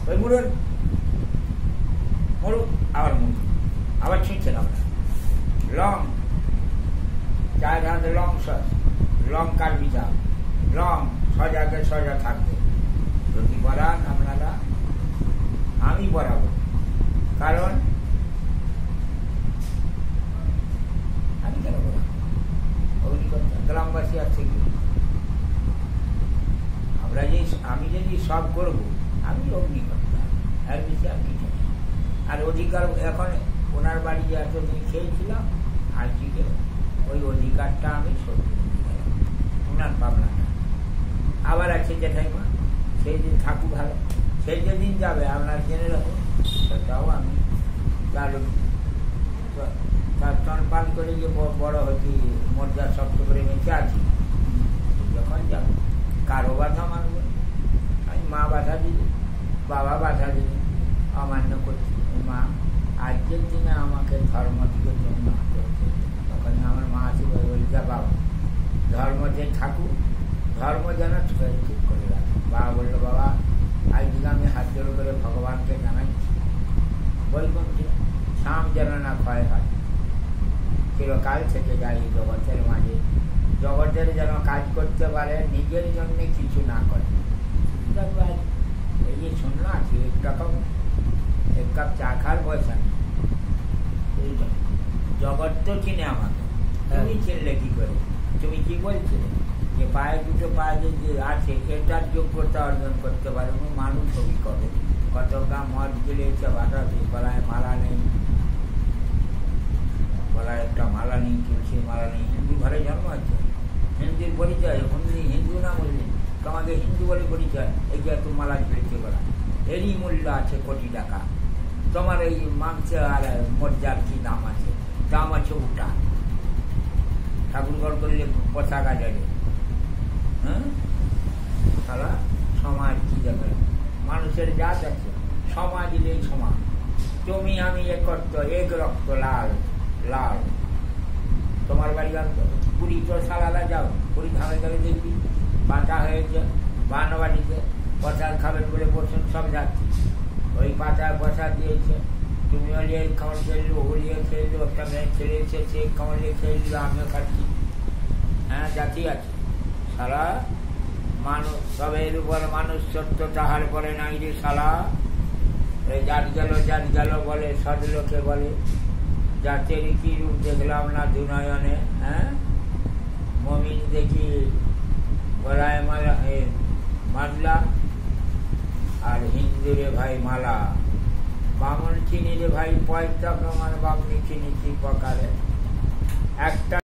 ওই মুড়ুন মরুক, আবার মুড়ুক, আবার ছিঁড়ছে না লং 4 হাত লং সস, লঙ্কার বিচার লং সজাকে সজা থাকবে। যদি বলান আপনারা আমি বরাবর, কারণ আমি কেন বলা অগ্নিকর্তা গ্রামবাসী আছে কি আমরা যে আমি যদি সব করবো আমি অগ্নিকর্তা, আর বেশি আর কিছু নেই। আর অধিকার এখন ওনার বাড়ি যে এতদিন খেয়েছিলাম আজকে ওই অধিকারটা আমি সত্যি ওনার পাবনাটা আবার আছে জেঠাইমা, সেই দিন থাকুক ভালো, সেই যেদিন যাবে আপনার জেনে রাখুন সেটাও আমি তার তনপান করে যে বড় হচ্ছি মর্যা শক্ত করে বেঁচে আছি, যখন যাবো কারো বাধা মানবে, আমি মা বাধা দিল, বাবা বাধা দিল, অমান্য করছি। মা আজকের দিনে আমাকে ধর্ম দিকে জন্য করছে, তখন আমার মা আছে বলছে বাবা ধর্মতে থাকুক, ধর্ম যেন ঠিক করে রাখে। বাবা বললো বাবা আজকে আমি হাত জোড় করে ভগবানকে জানাচ্ছি বৈকুণ্ঠে শাম যেন না ক্ষয় হয়, চিরকাল থেকে যায় এই জগতের মাঝে, জগতের যেন কাজ করতে পারে, নিজের জন্য কিছু না করে। এই যে শুনলো আছি এক কাপ চা খাওয়ার পয়সা নেই, জগৎ তো চিনে আমাকে, তুমি চিনলে কি করে? তুমি কি বলছিলে যে পায়ে দুটো পায়ে যে আছে এটার যোগ্যতা অর্জন করতে পারে, মানুষ ছবি করে কত গা মদ গিলেছে বাটাতে, গলায় মালা নেই, গলায় একটা মালা নেই, তুলসীর মালা নেই, হিন্দু ঘরে জন্ম আছে, হিন্দুর পরিচয় হিন্দু না বললে তোমাকে হিন্দু বলে পরিচয়, এই যে এত মালা ঝুলেছে গলা, এরই মূল্য আছে কোটি টাকা। তোমার এই মাংস আর মজ্জার কি দাম আছে? দাম আছে ওটা, ঠাকুরঘর করলে পতাকা যাবে। হ্যাঁ সারা সমাজ কি যাবে, মানুষের জাত আছে, সমাজ নেই সমাজ, তুমি আমি একত্র এক রক্ত লাল লাল। তোমার বাড়ি পুরী তো সালাদা যাও, পুরী ধামে গেলে দেখবি পাতা হয়েছে বানবাড়িতে, প্রসাদ খাবেন বলে বসুন সব যাচ্ছি, ওই পাতায় প্রসাদ দিয়েছে, তুমি হলিয়ে খাওয়ার খেললো, হলিয়ে খেললো, একটা মেয়ে ছেলে এসেছে খাওয়ালিয়ে খেললো, আমিও খাচ্ছি। হ্যাঁ জাতি আছে সারা মানুষ, সবের উপর মানুষ সত্য তাহার পরে নাই রে সালা, যার গেল বলে সদলোকে বলে, জাতের কি রূপ দেখলাম না দুনয়নে। হ্যাঁ মমিন দেখি গলায় মালা আর হিন্দুরে ভাই মালা, বামন চিনি রে ভাই পয়সা প্রমাণ বামনি চিনি কি প্রকারে একটা